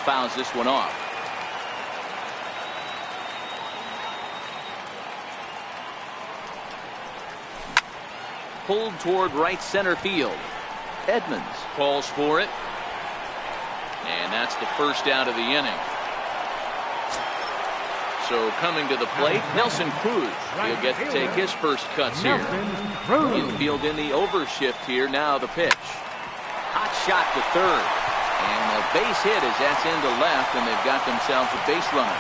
fouls this one off. Pulled toward right center field. Edmonds calls for it. And that's the first out of the inning. So coming to the plate, Nelson Cruz. He'll get to take his first cuts here. Infield in the overshift here. Now the pitch. Hot shot to third. And a base hit as that's into left, and they've got themselves a base runner.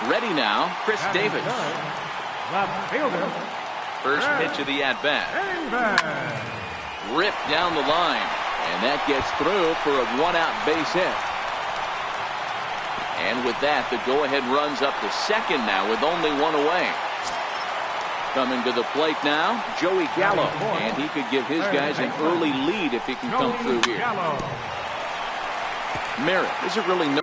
Ready now, Chris Davis. First pitch of the at-bat. Ripped down the line. And that gets through for a one-out base hit. And with that, the go-ahead runs up to second now with only one away. Coming to the plate now, Joey Gallo. And he could give his guys an early lead if he can come through here. Merritt, is it really no?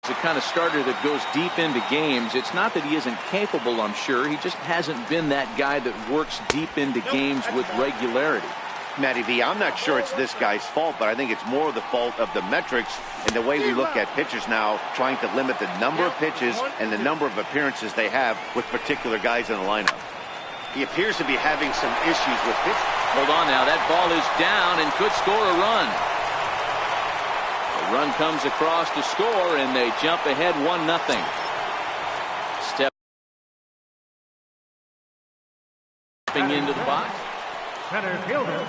The kind of starter that goes deep into games. It's not that he isn't capable, I'm sure. He just hasn't been that guy that works deep into games with regularity. Matty V, I'm not sure it's this guy's fault, but I think it's more the fault of the metrics and the way we look at pitchers now, trying to limit the number of pitches and the number of appearances they have with particular guys in the lineup. He appears to be having some issues with pitch. Hold on now. That ball is down and could score a run. The run comes across to score, and they jump ahead 1-0. Stepping into the box. Center fielder,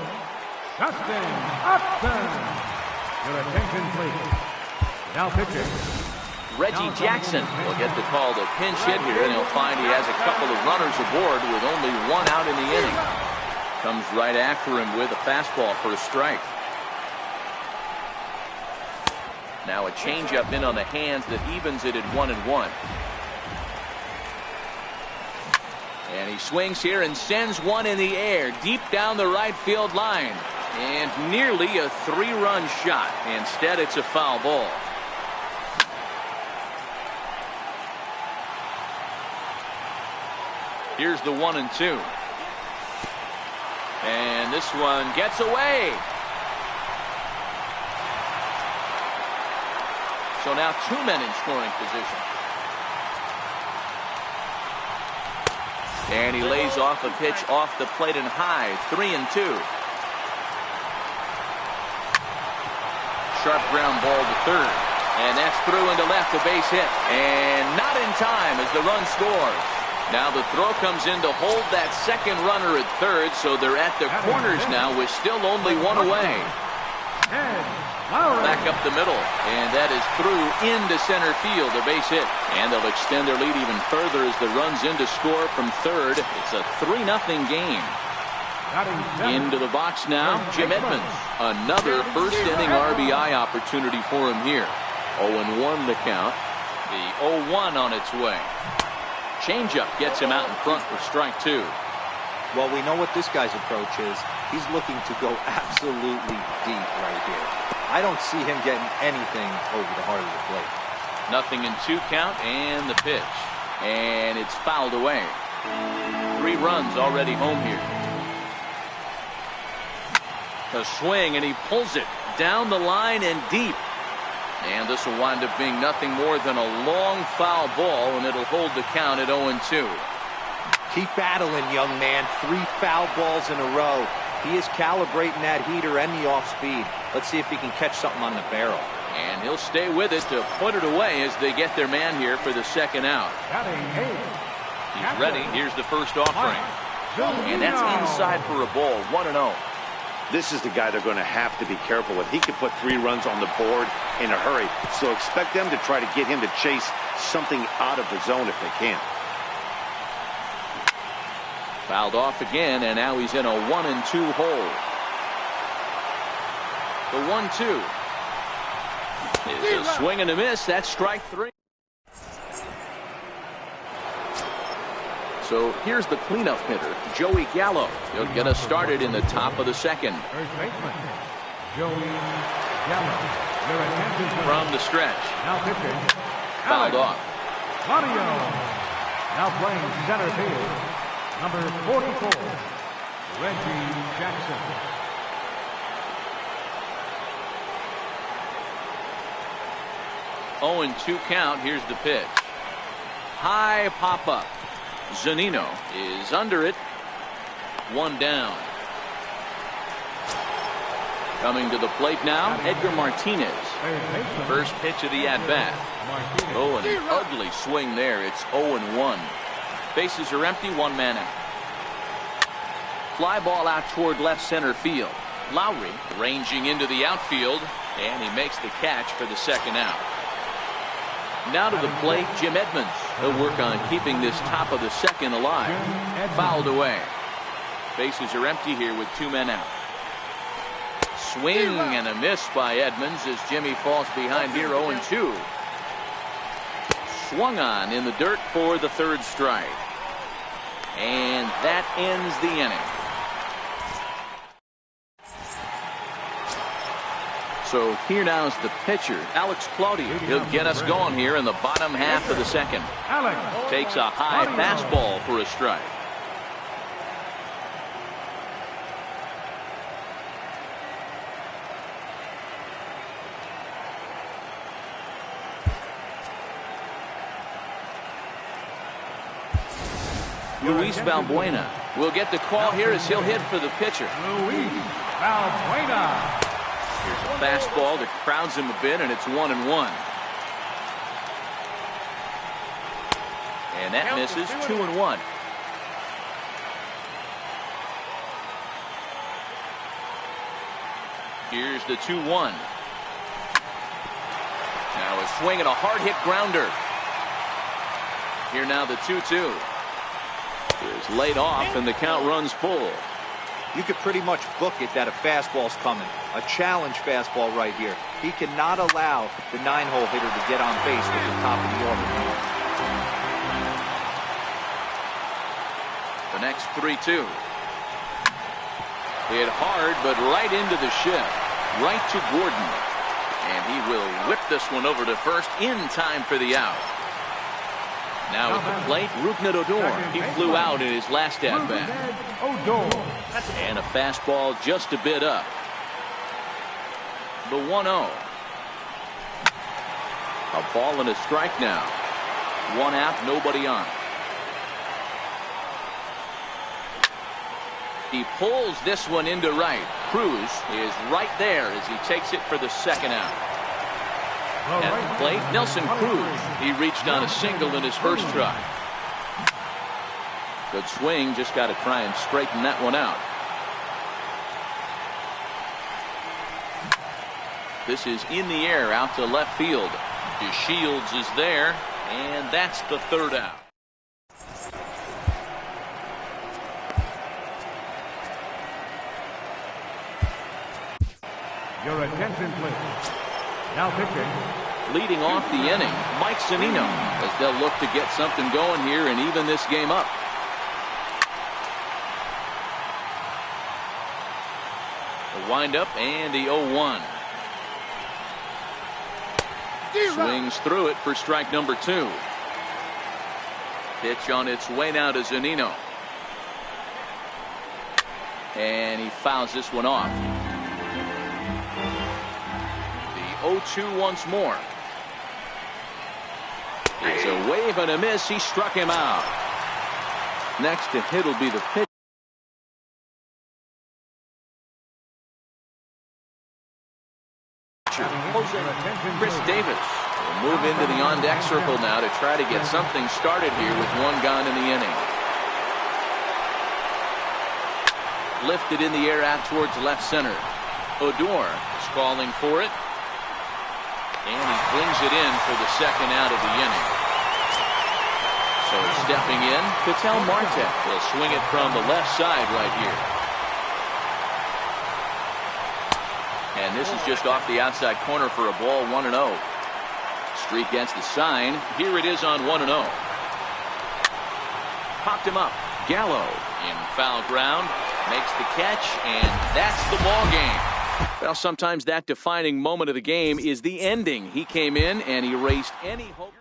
Justin Upton. Your attention, please. Now pitching. Reggie Jackson will get the call to pinch hit here, and he'll find he has a couple of runners aboard with only one out in the inning. Comes right after him with a fastball for a strike. Now a changeup in on the hands that evens it at 1-1. And he swings here and sends one in the air deep down the right field line. And nearly a 3-run shot. Instead, it's a foul ball. Here's the 1-2. And this one gets away. So now 2 men in scoring position. And he lays off a pitch off the plate and high. 3-2. Sharp ground ball to third. And that's through into left, a base hit. And not in time as the run scores. Now the throw comes in to hold that second runner at third, so they're at the corners now with still only one away. Back up the middle, and that is through into center field, a base hit. And they'll extend their lead even further as the run's in to score from third. It's a 3-0 game. Into the box now, Jim Edmonds. Another first inning RBI opportunity for him here. 0-1 the count. The 0-1 on its way. Changeup gets him out in front for strike two. Well, we know what this guy's approach is. He's looking to go absolutely deep right here. I don't see him getting anything over the heart of the plate. 0-2 count and the pitch. And it's fouled away. 3 runs already home here. A swing, and he pulls it down the line and deep. And this will wind up being nothing more than a long foul ball, and it'll hold the count at 0-2. Keep battling, young man. 3 foul balls in a row. He is calibrating that heater and the off speed. Let's see if he can catch something on the barrel. And he'll stay with it to put it away as they get their man here for the second out. He's ready. Here's the first offering. And that's inside for a ball. 1-0. This is the guy they're going to have to be careful with. He can put 3 runs on the board in a hurry. So expect them to try to get him to chase something out of the zone if they can. Fouled off again, and now he's in a 1-2 hole. The 1-2 is a swing and a miss. That's strike 3. So here's the cleanup hitter, Joey Gallo. He'll get us started in the top of the second. First baseman, Joey Gallo. Your attention, please. From the stretch. Now pitching. Fouled Alex off. Claudio. Now playing center field. Number 44, Reggie Jackson. Oh, and 2 count. Here's the pitch. High pop up. Zunino is under it. 1 down. Coming to the plate now, Edgar Martinez. First pitch of the at-bat. Oh, an ugly swing there. It's 0-1. Bases are empty, 1 man out. Fly ball out toward left center field. Lowry ranging into the outfield, and he makes the catch for the 2nd out. Now to the plate, Jim Edmonds. He'll work on keeping this top of the 2nd alive. Fouled away. Bases are empty here with 2 men out. Swing and a miss by Edmonds as Jimmy falls behind here 0-2. Swung on in the dirt for the 3rd strike. And that ends the inning. So here now is the pitcher, Alex Claudio. He'll get us going here in the bottom half of the 2nd. Takes a high fastball for a strike. Luis Valbuena will get the call here as he'll hit for the pitcher. Luis Valbuena. Here's a fastball that crowds him a bit, and it's 1-1. And that misses. 2-1. Here's the 2-1. Now a swing and a hard hit grounder. Here now the 2-2. Is laid off and the count runs full. You could pretty much book it that a fastball's coming. A challenge fastball right here. He cannot allow the 9-hole hitter to get on base with the top of the order. The next 3-2. Hit hard, but right into the shift. Right to Gordon. And he will whip this one over to first in time for the out. Now at the plate, Rougned Odor. He flew out in his last at-bat. And a fastball just a bit up. The 1-0. A ball and a strike now. 1 out, nobody on. He pulls this one into right. Cruz is right there as he takes it for the 2nd out. At the plate, Nelson Cruz. He reached on a single in his first try. Good swing, just got to try and straighten that one out. This is in the air out to left field. DeShields is there, and that's the 3rd out. Your attention, please. Now pitching. Leading off the inning, Mike Zunino, as they'll look to get something going here and even this game up. The windup and the 0-1. Swings through it for strike number 2. Pitch on its way now to Zunino. And he fouls this one off. 0-2 once more. It's a wave and a miss. He struck him out. Next to hit will be the pitch. Chris Davis will move into the on-deck circle now to try to get something started here with 1 gone in the inning. Lifted in the air out towards left center. Odor is calling for it. And he brings it in for the 2nd out of the inning. So stepping in, Ketel Marte will swing it from the left side right here. And this is just off the outside corner for a ball, 1-0. Street gets the sign. Here it is on 1-0. Popped him up. Gallo in foul ground makes the catch, and that's the ball game. Well, sometimes that defining moment of the game is the ending. He came in and erased any hope.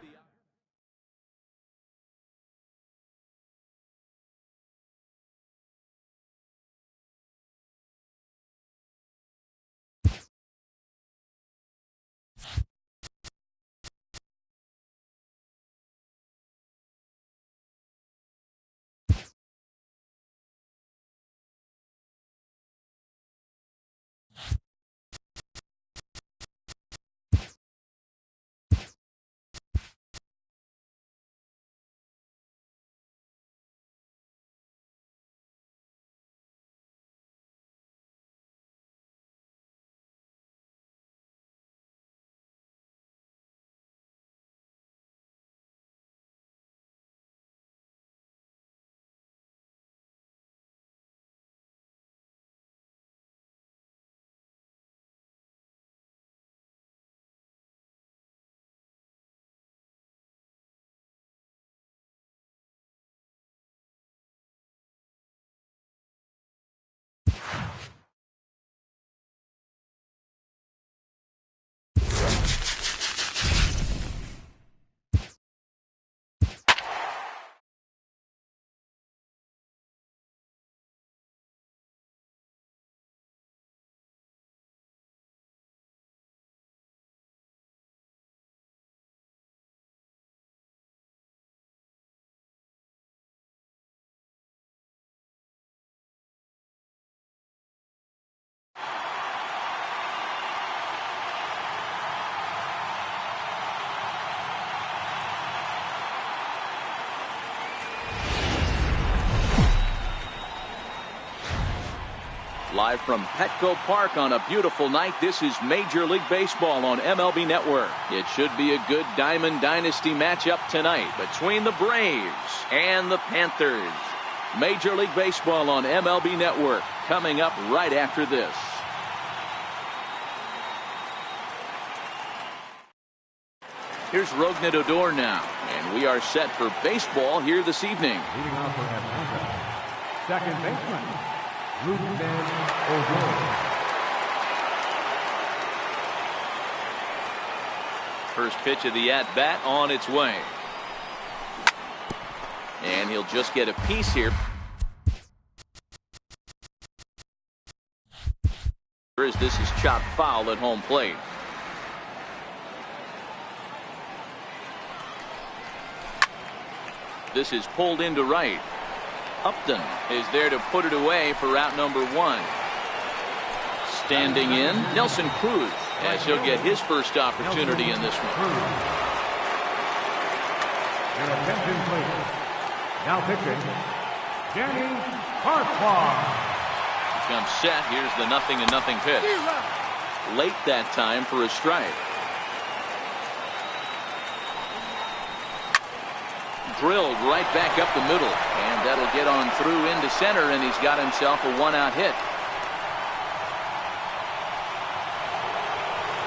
Live from Petco Park on a beautiful night, this is Major League Baseball on MLB Network. It should be a good Diamond Dynasty matchup tonight between the Braves and the Panthers. Major League Baseball on MLB Network coming up right after this. Here's Rougned Odor now, and we are set for baseball here this evening. Leading off for Atlanta, second baseman, Rougned Odor. First pitch of the at-bat on its way. And he'll just get a piece here. As this is chopped foul at home plate. This is pulled into right. Upton is there to put it away for route number one. Standing in, Nelson Cruz, as he'll get his first opportunity in this one. Your attention, please. Now pitching, Danny Farquhar. Comes set. Here's the 0-0 pitch. Late that time for a strike. Drilled right back up the middle, and that'll get on through into center, and he's got himself a one-out hit.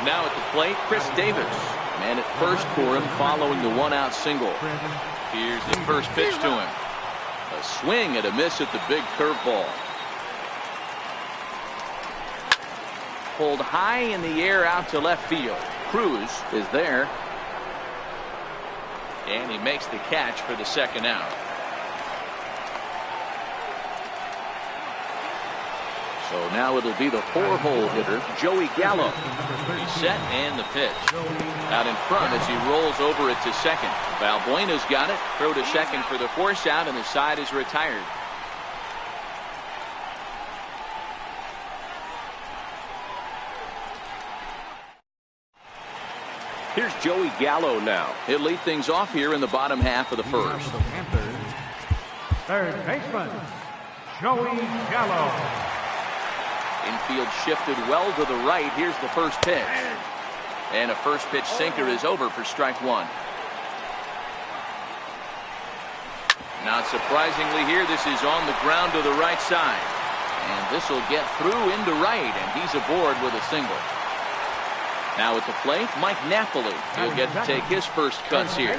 Now at the plate, Chris Davis. Man at first for him following the one-out single. Here's the first pitch to him. A swing and a miss at the big curveball. Pulled high in the air out to left field. Cruz is there. And he makes the catch for the second out. So now it'll be the four-hole hitter, Joey Gallo. He's set and the pitch. Out in front as he rolls over it to second. Valbuena's got it. Throw to second for the force out, and the side is retired. Here's Joey Gallo now. He'll lead things off here in the bottom half of the first. Third baseman, Joey Gallo. Infield shifted well to the right. Here's the first pitch. And a first pitch sinker is over for strike one. Not surprisingly here, this is on the ground to the right side. And this will get through into right, and he's aboard with a single. Now at the plate, Mike Napoli. He'll get to take his first cuts here.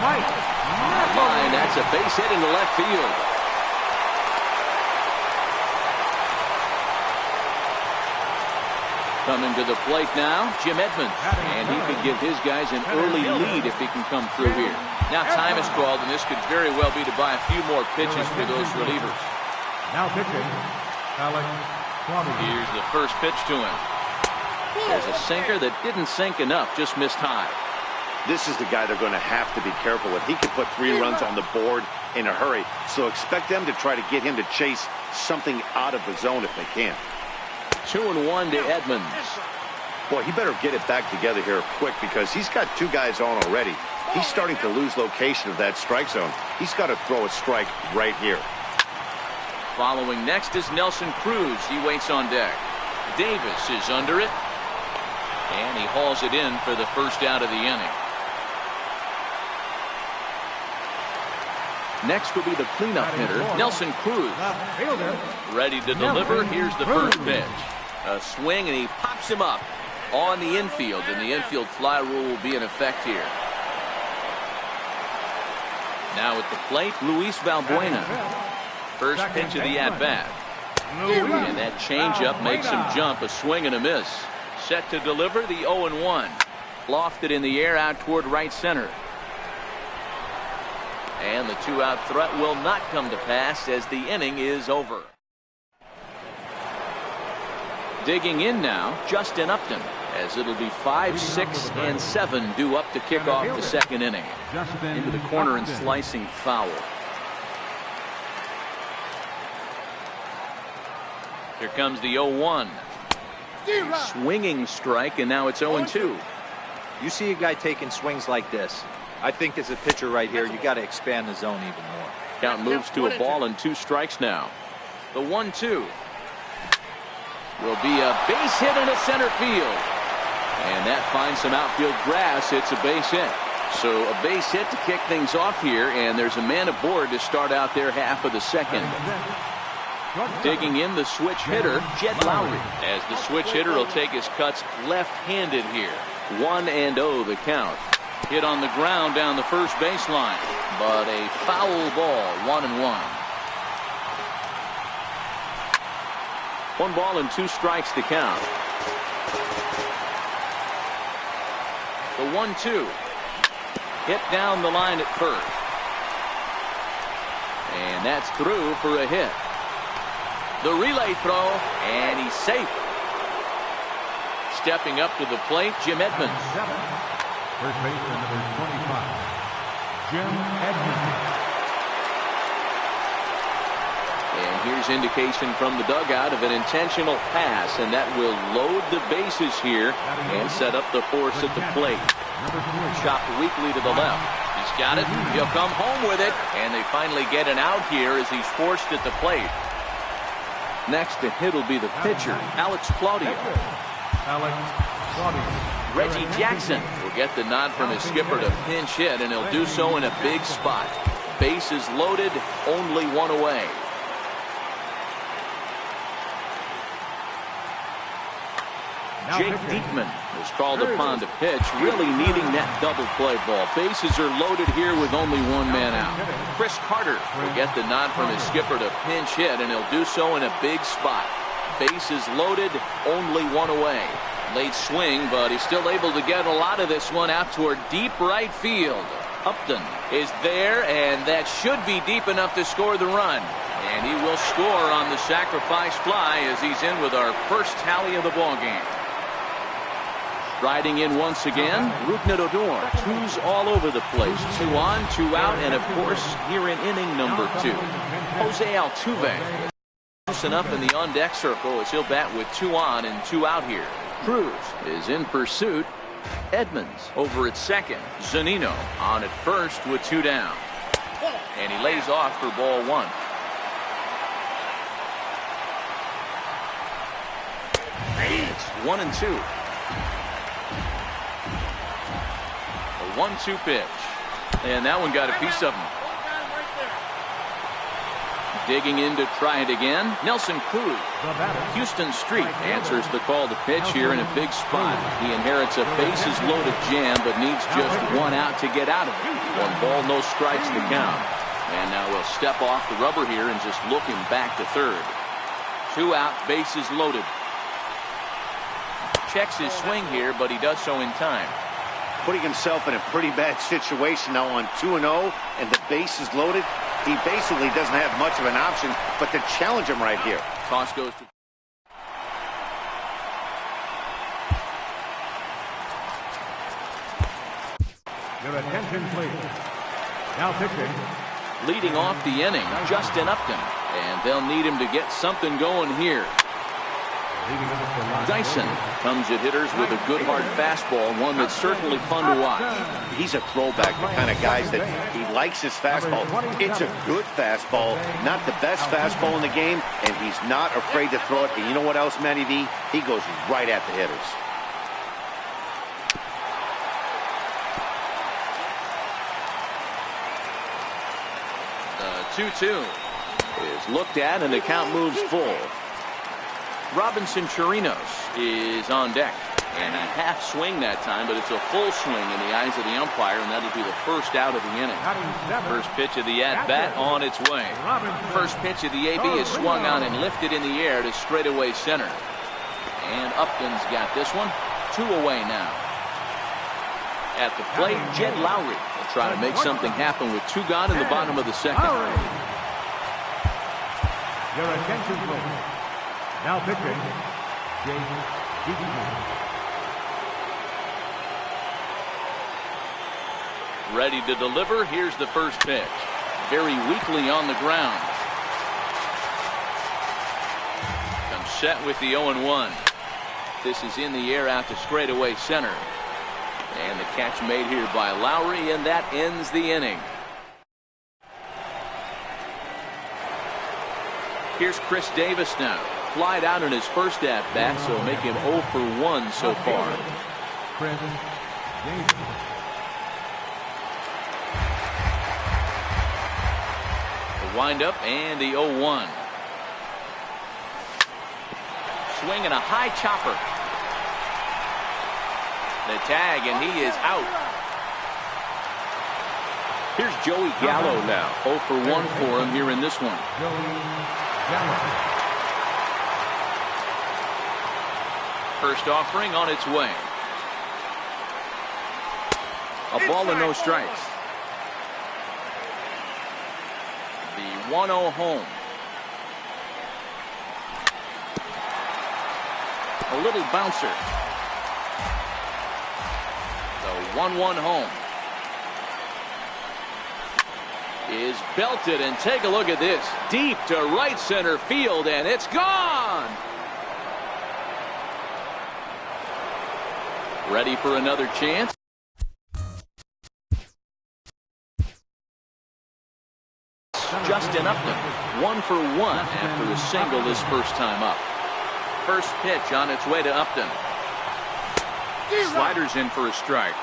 Mike Napoli. Line, that's a base hit into left field. Coming to the plate now, Jim Edmonds. And he could give his guys an early lead if he can come through here. Now time is called, and this could very well be to buy a few more pitches for those relievers. Now pitching, Alex. Here's the first pitch to him. There's a sinker that didn't sink enough, just missed high. This is the guy they're going to have to be careful with. He could put 3 runs on the board in a hurry, so expect them to try to get him to chase something out of the zone if they can. 2-1 to Edmonds. Boy, he better get it back together here quick because he's got 2 guys on already. He's starting to lose location of that strike zone. He's got to throw a strike right here. Following next is Nelson Cruz. He waits on deck. Davis is under it, and he hauls it in for the first out of the inning. Next will be the cleanup hitter, Nelson Cruz. Ready to deliver. Here's the first pitch. A swing, and he pops him up on the infield, and the infield fly rule will be in effect here. Now at the plate, Luis Valbuena. First pitch of the at-bat. And that changeup makes him jump. A swing and a miss. Set to deliver the 0-1. Lofted in the air out toward right center. And the 2-out threat will not come to pass as the inning is over. Digging in now, Justin Upton, as it'll be 5, 6, and 7 due up to kick off the second inning. Into the corner and slicing foul. Here comes the 0-1. Swinging strike, and now it's 0-2. You see a guy taking swings like this. I think as a pitcher right here, you got to expand the zone even more. Count moves to a ball and 2 strikes now. The 1-2 will be a base hit into center field. And that finds some outfield grass. It's a base hit. So a base hit to kick things off here, and there's a man aboard to start out their half of the second. Digging in the switch hitter, Jed Lowry, as the switch hitter will take his cuts left-handed here. 1-0 the count. Hit on the ground down the first baseline, but a foul ball. 1-1. 1 ball and 2 strikes to count. The 1-2 hit down the line at first, and that's through for a hit. The relay throw, and he's safe. Stepping up to the plate, Jim Edmonds. First baseman number 25, Jim Edmonds. And here's indication from the dugout of an intentional pass, and that will load the bases here and set up the force at the plate. Chopped weakly to the left. He's got it. He'll come home with it, and they finally get an out here as he's forced at the plate. Next to hit will be the pitcher, Alex Claudio. Reggie Jackson will get the nod from his skipper to pinch hit, and he'll do so in a big spot. Bases loaded, only 1 away. Jake Diekman was called upon to pitch, really needing that double play ball. Bases are loaded here with only 1 man out. Chris Carter will get the nod from his skipper to pinch hit, and he'll do so in a big spot. Bases loaded, only 1 away. Late swing, but he's still able to get a lot of this one out toward deep right field. Upton is there, and that should be deep enough to score the run. And he will score on the sacrifice fly as he's in with our first tally of the ballgame. Riding in once again, Rougned Odor. 2s all over the place. 2 on, 2 out, and of course, here in inning number 2. Jose Altuve close enough in the on-deck circle as he'll bat with 2 on and 2 out here. Cruz is in pursuit. Edmonds over at second. Zunino on at first with 2 down. And he lays off for ball 1. It's 1-2. 1-2 pitch, and that one got a piece of him. Digging in to try it again, Nelson Cruz. Houston Street answers the call to pitch here in a big spot. He inherits a bases loaded jam, but needs just 1 out to get out of it. 1 ball, no strikes to count. And now we'll step off the rubber here and just look him back to third. 2 out, bases loaded. checks his swing here, but he does so in time. Putting himself in a pretty bad situation now on 2-0, and the base is loaded. He basically doesn't have much of an option but to challenge him right here. Toss goes to... Your attention, please. Now pitching. Leading off the inning, Justin Upton. And they'll need him to get something going here. Dyson comes at hitters with a good hard fastball, one that's certainly fun to watch. He's a throwback, the kind of guys that he likes his fastball. It's a good fastball, not the best fastball in the game, and he's not afraid to throw it. And you know what else, Matty V? He goes right at the hitters. The 2-2 is looked at, and the count moves full. Robinson Chirinos is on deck. And a half swing that time, but it's a full swing in the eyes of the umpire, and that'll be the first out of the inning. First pitch of the at-bat on its way. First pitch of the AB is swung on and lifted in the air to straightaway center. And Upton's got this one. 2 away now. At the plate, Jed Lowry will try to make something happen with 2 gone in the bottom of the second. Your attention, please. Now pitching, Ellingtonn. Ready to deliver. Here's the first pitch. Very weakly on the ground. Comes set with the 0-1. This is in the air out to straightaway center. And the catch made here by Lowry, and that ends the inning. Here's Chris Davis now. Flied out in his first at-bat, so make him 0 for 1 so far. Chris Davis. The windup and the 0-1. Swing and a high chopper. The tag, and he is out. Here's Joey Gallo now. 0 for 1 for him here in this one. Joey Gallo. First offering on its way. A ball and no strikes. The 1-0 home. A little bouncer. The 1-1 home. Is belted, and take a look at this. Deep to right center field, and it's gone. Ready for another chance. Justin Upton, 1 for 1 after a single this first time up. First pitch on its way to Upton. Sliders in for a strike.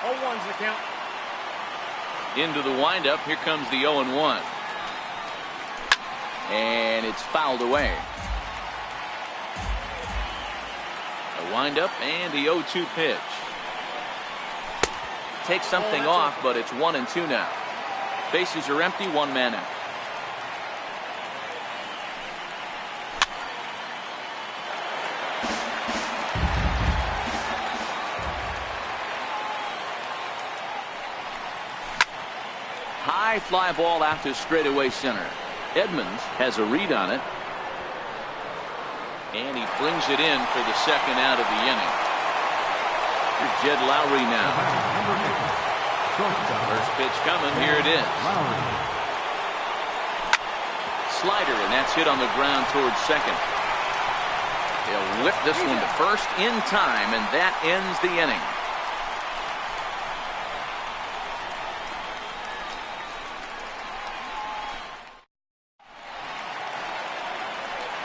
0-1's the count. Into the windup. Here comes the 0-1. And it's fouled away. The windup and the 0-2 pitch. Takes something off, but it's 1-2 now. Bases are empty, 1 man out. High fly ball out to straightaway center. Edmonds has a read on it. And he brings it in for the second out of the inning. Here's Jed Lowry now. First pitch coming. Here it is. Slider, and that's hit on the ground towards second. He'll whip this one to first in time, and that ends the inning.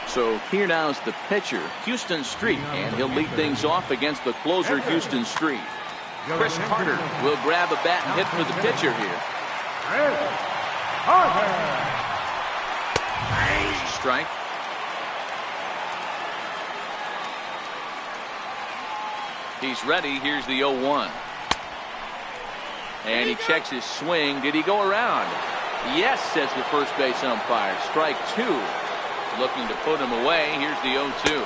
So here now is the pitcher, Houston Street, and he'll lead things off against the closer, Houston Street. Chris Carter will grab a bat and hit for the pitcher here. Strike. He's ready. Here's the 0-1. And he checks his swing. Did he go around? Yes, says the first base umpire. Strike 2. Looking to put him away. Here's the 0-2.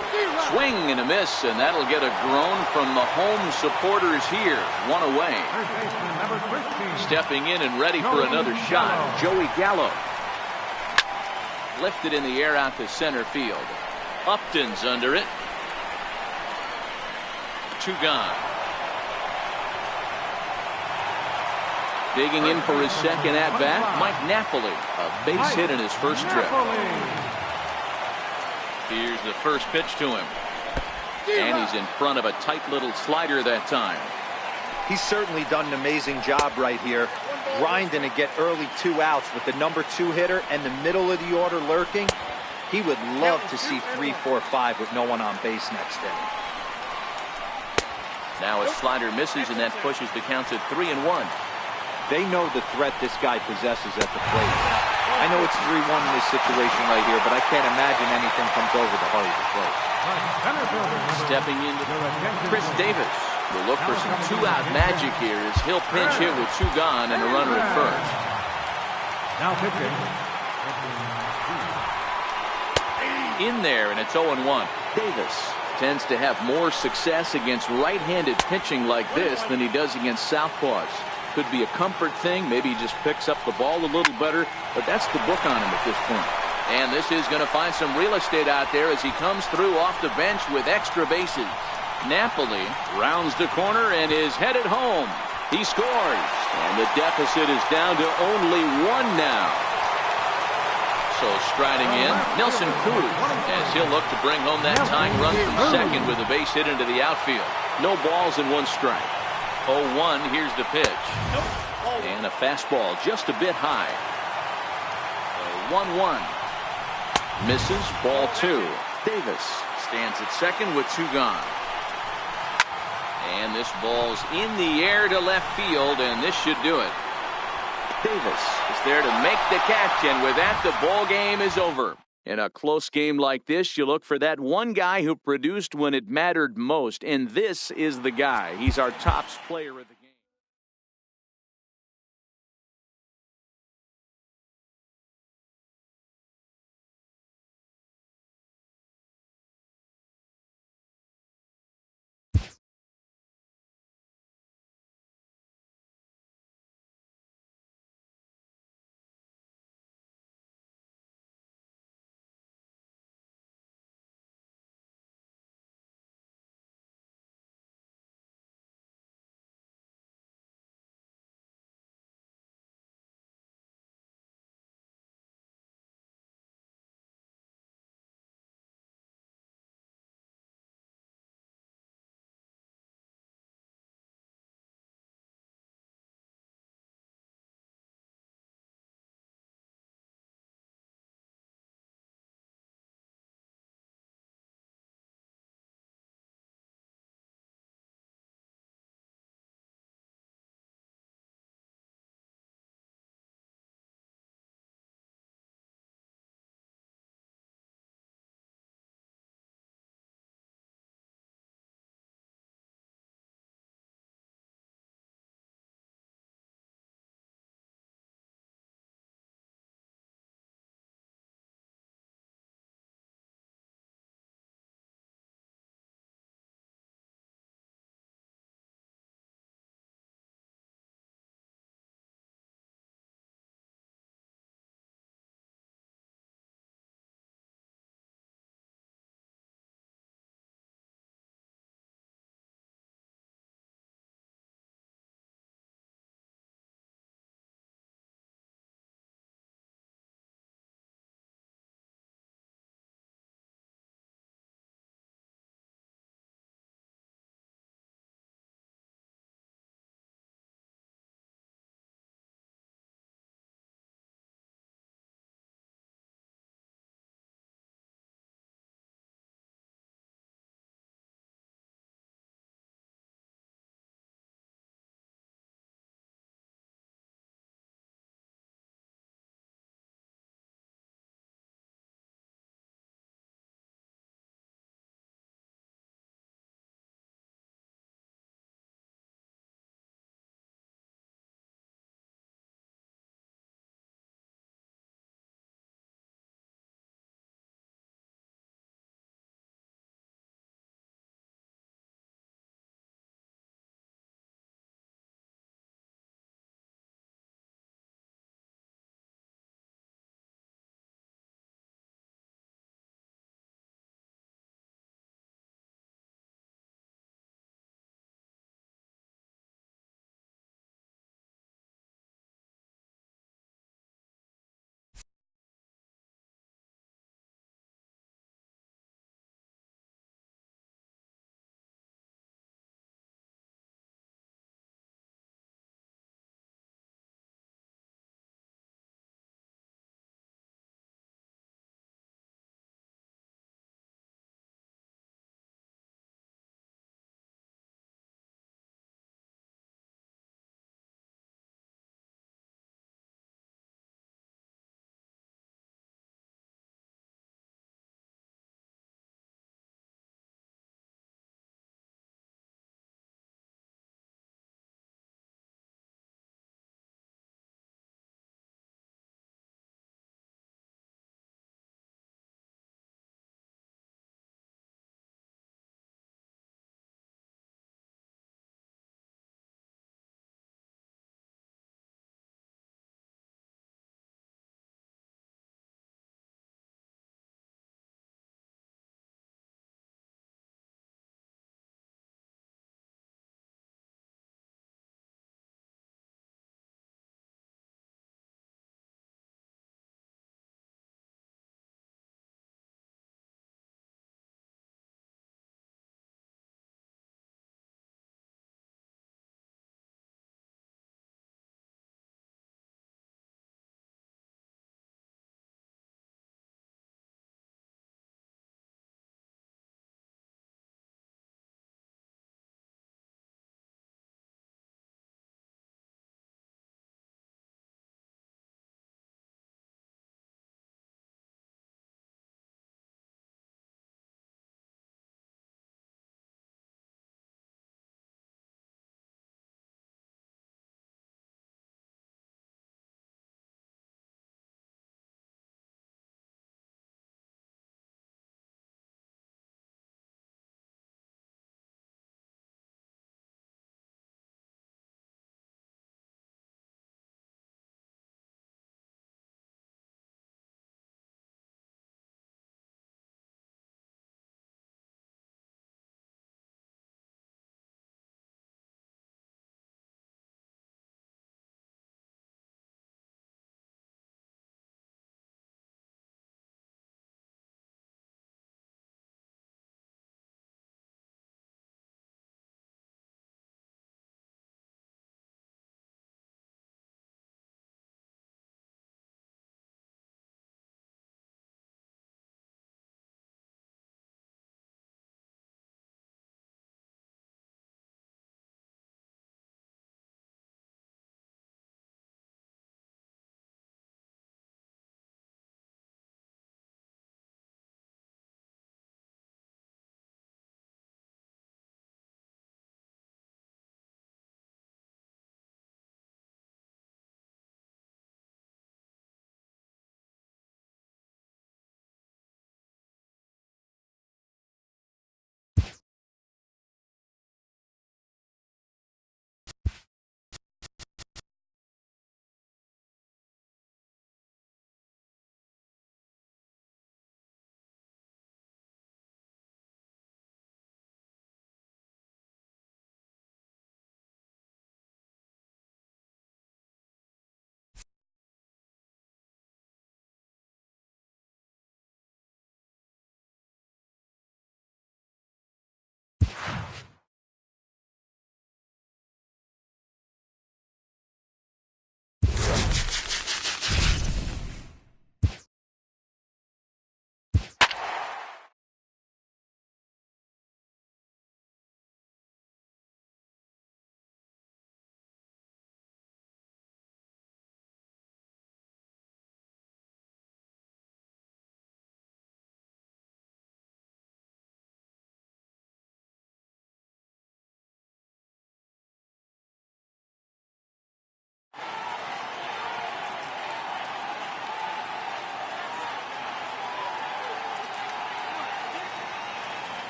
Swing and a miss, and that'll get a groan from the home supporters here. One away. Stepping in and ready for another shot, Joey Gallo. Lifted in the air out to center field. Upton's under it. 2 gone. Digging in for his second at-bat, Mike Napoli. A base hit in his first trip. Here's the first pitch to him. And he's in front of a tight little slider that time. He's certainly done an amazing job right here, grinding to get early 2 outs with the number 2 hitter and the middle of the order lurking. He would love to see 3, 4, 5 with no one on base next inning. Now a slider misses, and that pushes the count to 3-1. They know the threat this guy possesses at the plate. I know it's 3-1 in this situation right here, but I can't imagine anything comes over the heart of the plate. Stepping into Chris Davis will look for some 2-out magic here as he'll pinch hit with 2 gone and a runner at first. Now pitching. In there, and it's 0-1. Davis tends to have more success against right-handed pitching like this than he does against southpaws. Could be a comfort thing. Maybe he just picks up the ball a little better, but that's the book on him at this point. And this is going to find some real estate out there as he comes through off the bench with extra bases. Napoli rounds the corner and is headed home. He scores, and the deficit is down to only 1 now. So striding in, Nelson Cruz, as he'll look to bring home that tying run from second with a base hit into the outfield. No balls and 1 strike. 0-1, here's the pitch. And a fastball just a bit high. 1-1. Misses, ball 2. Davis stands at second with 2 gone. And this ball's in the air to left field, and this should do it. Davis is there to make the catch, and with that, the ball game is over. In a close game like this, you look for that one guy who produced when it mattered most, and this is the guy. He's our top player of the game.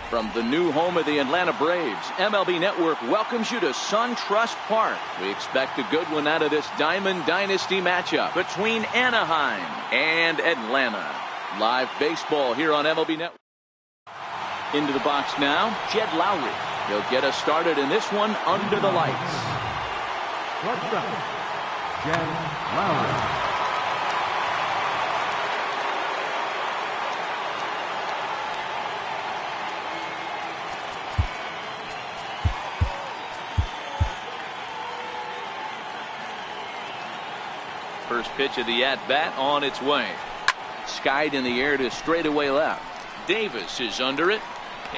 From the new home of the Atlanta Braves, MLB Network welcomes you to SunTrust Park. We expect a good one out of this Diamond Dynasty matchup between Anaheim and Atlanta. Live baseball here on MLB Network. Into the box now, Jed Lowry. He'll get us started in this one under the lights. Shortstop, Jed Lowry. First pitch of the at-bat on its way. Skied in the air to straightaway left. Davis is under it,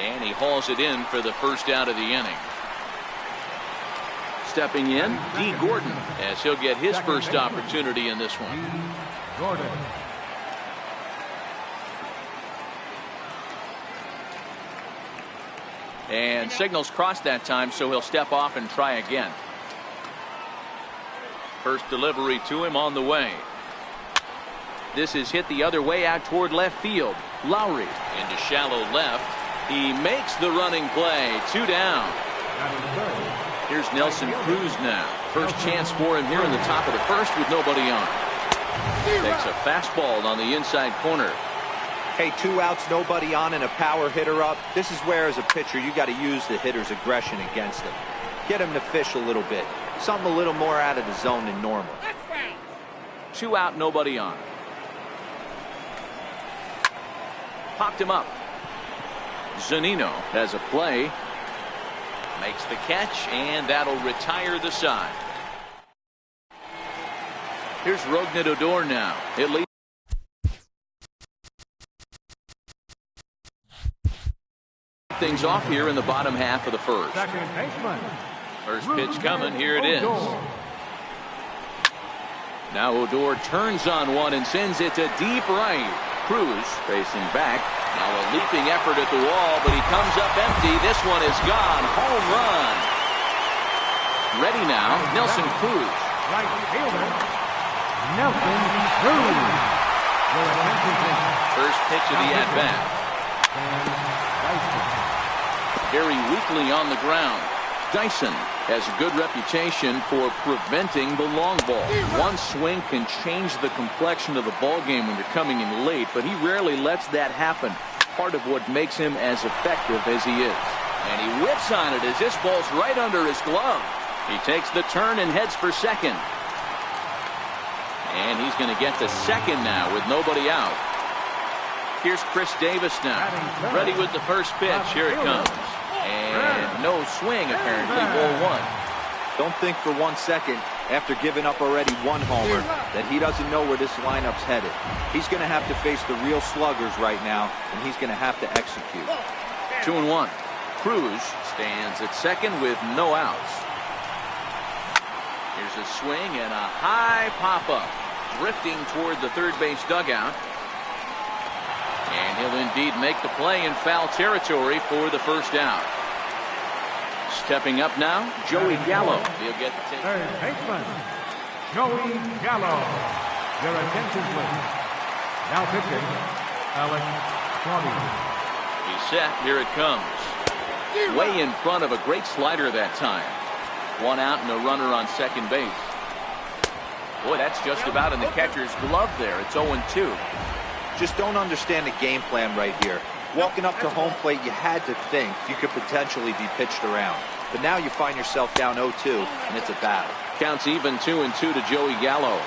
and he hauls it in for the first out of the inning. Stepping in, D. Gordon, as he'll get his first opportunity in this one. Gordon. And signals crossed that time, so he'll step off and try again. First delivery to him on the way. This is hit the other way out toward left field. Lowry into shallow left. He makes the running play. 2 down. Here's Nelson Cruz now. First chance for him here in the top of the first with nobody on. Takes a fastball on the inside corner. Hey, 2 outs, nobody on, and a power hitter up. This is where, as a pitcher, you got to use the hitter's aggression against him. Get him to fish a little bit. Something a little more out of the zone than normal. 2 out, nobody on. Popped him up. Zunino has a play. Makes the catch, and that'll retire the side. Here's Rougned Odor now. It leads. Things off here in the bottom half of the first. Second baseman. First pitch coming. Here it is. Now Odor turns on one and sends it to deep right. Cruz facing back. Now a leaping effort at the wall, but he comes up empty. This one is gone. Home run. Ready now, Nelson Cruz. Right fielder, Nelson Cruz. First pitch of the at-bat. Very weakly on the ground. Dyson has a good reputation for preventing the long ball. One swing can change the complexion of the ball game when you're coming in late, but he rarely lets that happen. Part of what makes him as effective as he is. And he whips on it as this ball's right under his glove. He takes the turn and heads for second. And he's going to get to second now with nobody out. Here's Chris Davis now. Ready with the first pitch. Here it comes. And no swing, apparently. Ball 1. Don't think for 1 second, after giving up already 1 homer, that he doesn't know where this lineup's headed. He's going to have to face the real sluggers right now, and he's going to have to execute. 2-1. Cruz stands at second with no outs. Here's a swing and a high pop-up. Drifting toward the third base dugout. And he'll indeed make the play in foul territory for the first out. Stepping up now, Joey Gallo. He'll get the take. Third baseman, Joey Gallo. Your attention, please. Now pitching, Ellingtonn. He's set. Here it comes. Way in front of a great slider that time. 1 out and a runner on second base. Boy, that's just about in the catcher's glove there. It's 0-2. Just don't understand the game plan right here. Walking up to home plate, you had to think you could potentially be pitched around. But now you find yourself down 0-2, and it's a battle. Counts even 2-2 to Joey Gallo.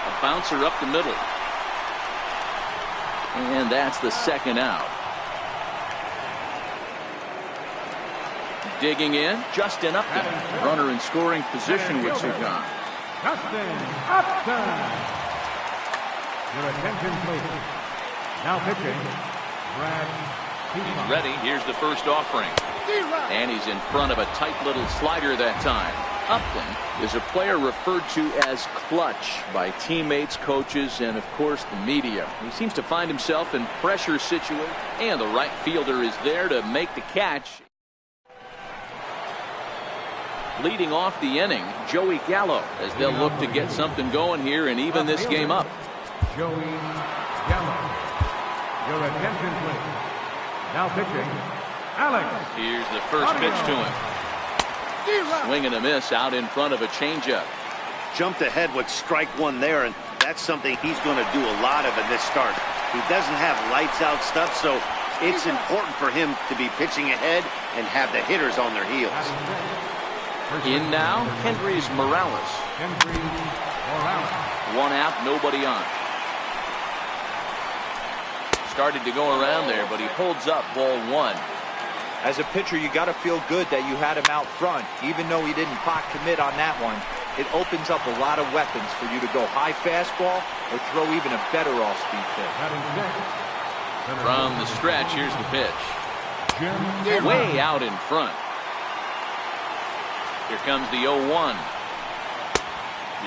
A bouncer up the middle. And that's the second out. Digging in, Justin Upton. Runner in scoring position with 2 gone. Justin Upton. Your attention, please. Now pitching, Brad. He's ready. Here's the first offering. And he's in front of a tight little slider that time. Upton is a player referred to as clutch by teammates, coaches, and, of course, the media. He seems to find himself in pressure situations, and the right fielder is there to make the catch. Leading off the inning, Joey Gallo, as they'll look to get something going here and even this game up. Joey Gallo. Your attention, please. Now pitching, Alex. Here's the first pitch to him. Swing and a miss out in front of a changeup. Jumped ahead with strike one there, and that's something he's going to do a lot of in this start. He doesn't have lights out stuff, so it's important for him to be pitching ahead and have the hitters on their heels. In now, Kendrys Morales. One out, nobody on. Started to go around there, but he holds up ball one. As a pitcher, you got to feel good that you had him out front. Even though he didn't pot commit on that one, it opens up a lot of weapons for you to go high fastball or throw even a better off-speed pitch. From the stretch, here's the pitch. Way out in front. Here comes the 0-1.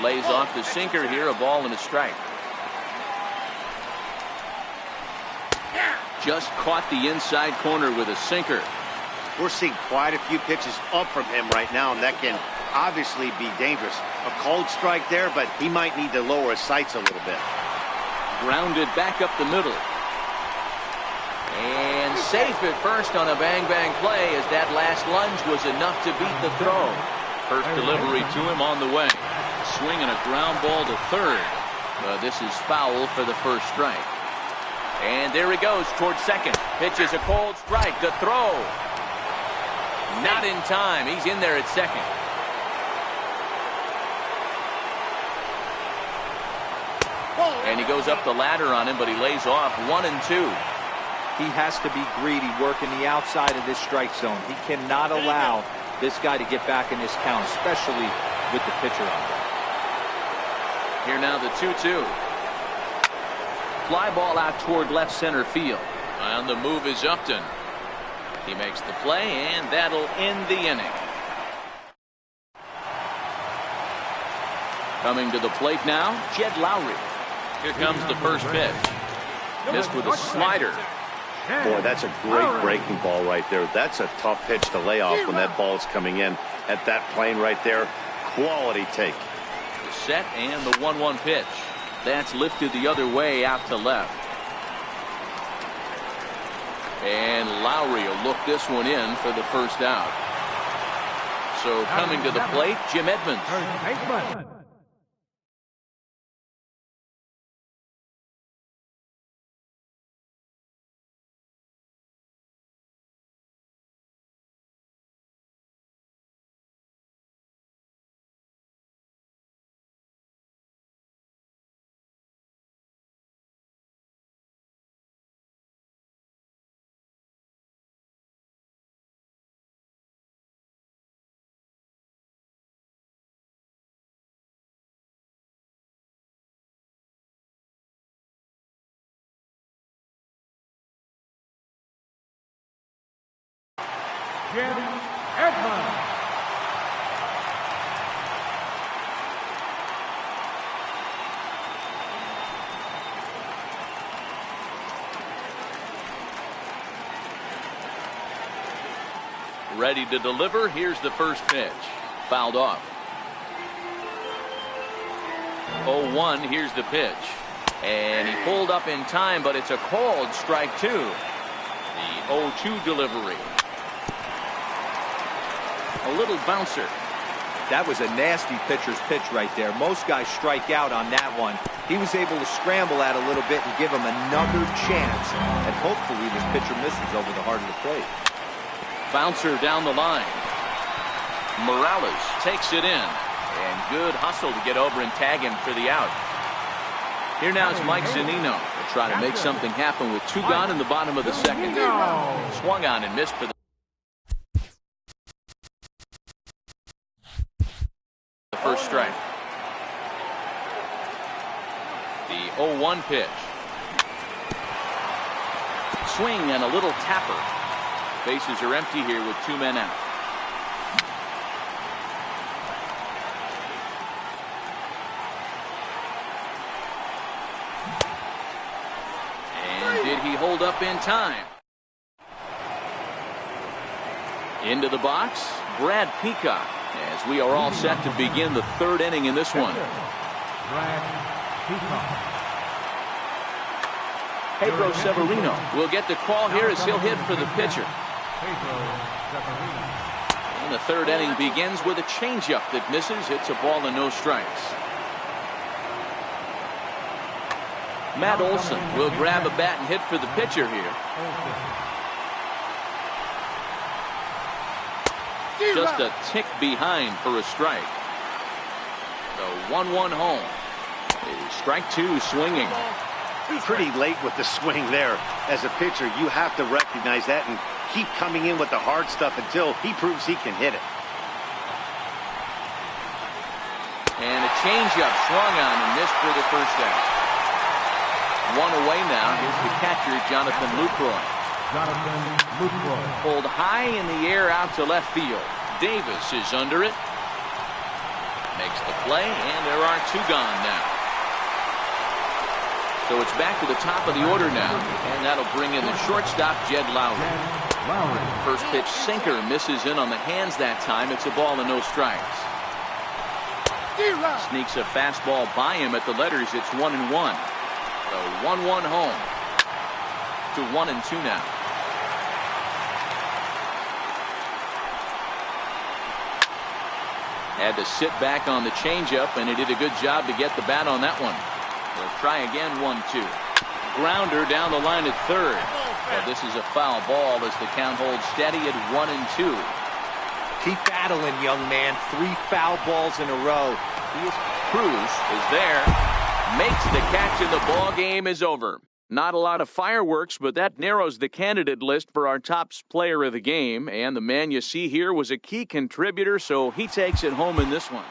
Lays off the sinker here, a ball and a strike. Just caught the inside corner with a sinker. We're seeing quite a few pitches up from him right now, and that can obviously be dangerous. A cold strike there, but he might need to lower his sights a little bit. Grounded back up the middle. And safe at first on a bang-bang play, as that last lunge was enough to beat the throw. First delivery to him on the way. Swing and a ground ball to third. This is foul for the first strike. And there he goes towards second. Pitches a cold strike. The throw. Not in time. He's in there at second. And he goes up the ladder on him, but he lays off 1 and 2. He has to be greedy working the outside of this strike zone. He cannot allow this guy to get back in this count, especially with the pitcher on. Here now the 2-2. Fly ball out toward left center field. On the move is Upton. He makes the play, and that'll end the inning. Coming to the plate now, Jed Lowry. Here comes the first pitch. Missed with a slider. Boy, that's a great breaking ball right there. That's a tough pitch to lay off when that ball's coming in at that plane right there. Quality take. The set and the 1-1 pitch. That's lifted the other way out to left. And Lowry will look this one in for the first out. So coming to the plate, Jim Edmonds. Jim Edmonds. Ready to deliver. Here's the first pitch. Fouled off. 0-1. Here's the pitch. And he pulled up in time, but it's a called strike two. The 0-2 delivery. A little bouncer. That was a nasty pitcher's pitch right there. Most guys strike out on that one. He was able to scramble at a little bit and give him another chance. And hopefully this pitcher misses over the heart of the plate. Bouncer down the line. Morales takes it in. And good hustle to get over and tag him for the out. Here now is Mike Zunino to try to make something happen with 2 gone in the bottom of the second. Swung on and missed for the first strike. The 0-1 pitch. Swing and a little tapper. Bases are empty here with 2 men out. And did he hold up in time? Into the box, Brad Peacock, as we are all set to begin the 3rd inning in this one. Brad Peacock. Pedro Severino will get the call here as he'll hit for the pitcher. And the third inning begins with a changeup that misses. It's a ball and no strikes. Matt Olson will grab a bat and hit for the pitcher here. Just a tick behind for a strike. The 1-1 home. Strike two swinging. Pretty late with the swing there. As a pitcher, you have to recognize that and keep coming in with the hard stuff until he proves he can hit it. And a changeup swung on and missed for the first out. One away now. Here's the catcher, Jonathan Lucroy. Pulled high in the air out to left field. Davis is under it. Makes the play, and there are two gone now. So it's back to the top of the order now, and that'll bring in the shortstop, Jed Lowry. First pitch sinker misses in on the hands that time. It's a ball and no strikes. Sneaks a fastball by him at the letters. It's 1-1. The 1-1 home. To 1-2 now. Had to sit back on the changeup, and he did a good job to get the bat on that one. They'll try again, 1-2. Grounder down the line at third. But this is a foul ball as the count holds steady at 1-2. Keep battling, young man. 3 foul balls in a row. Cruz is there. Makes the catch, and the ball game is over. Not a lot of fireworks, but that narrows the candidate list for our top player of the game. And the man you see here was a key contributor, so he takes it home in this one.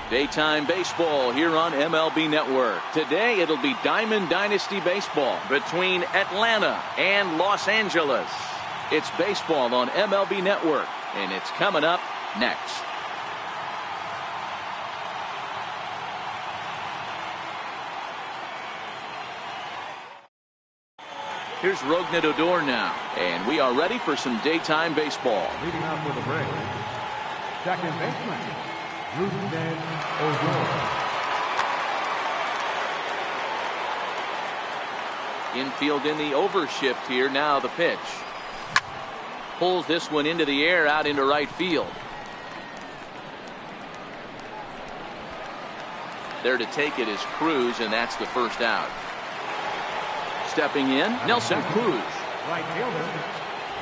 Daytime baseball here on MLB Network. Today it'll be Diamond Dynasty baseball between Atlanta and Los Angeles. It's baseball on MLB Network, and it's coming up next. Here's Rougned Odor now, and we are ready for some daytime baseball. Leading off with the break, second baseman, Rougned Odor. Infield in the overshift here. Now the pitch. Pulls this one into the air, out into right field. There to take it is Cruz, and that's the first out. Stepping in, Nelson Cruz. Right fielder,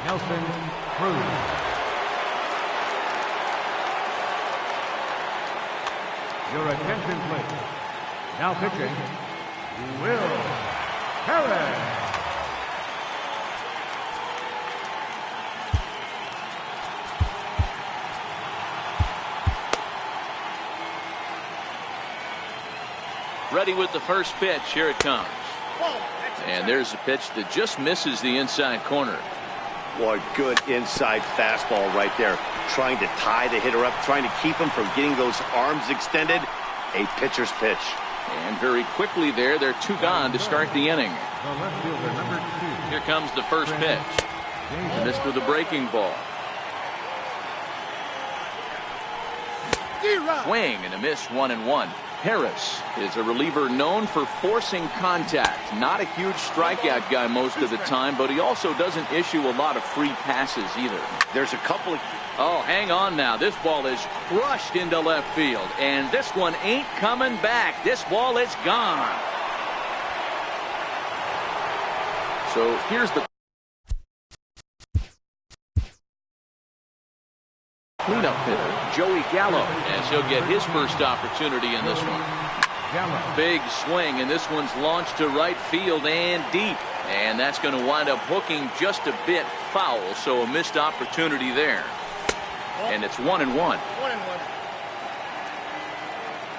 Nelson Cruz. Your attention, please. Now pitching, Will Harris. Ready with the first pitch. Here it comes. And there's a pitch that just misses the inside corner. What good inside fastball right there. Trying to tie the hitter up, trying to keep him from getting those arms extended. A pitcher's pitch. And very quickly there, they're two gone to start the inning. The left fielder, number 2. Here comes the first pitch. Missed with a breaking ball. Swing and a miss, 1-1. Harris is a reliever known for forcing contact. Not a huge strikeout guy most of the time, but he also doesn't issue a lot of free passes either. There's a couple of... Oh, hang on now. This ball is crushed into left field, and this one ain't coming back. This ball is gone. So here's the cleanup hitter, Joey Gallo, as he'll get his first opportunity in this one. Big swing, and this one's launched to right field and deep. And that's going to wind up hooking just a bit foul, so a missed opportunity there. And it's 1-1.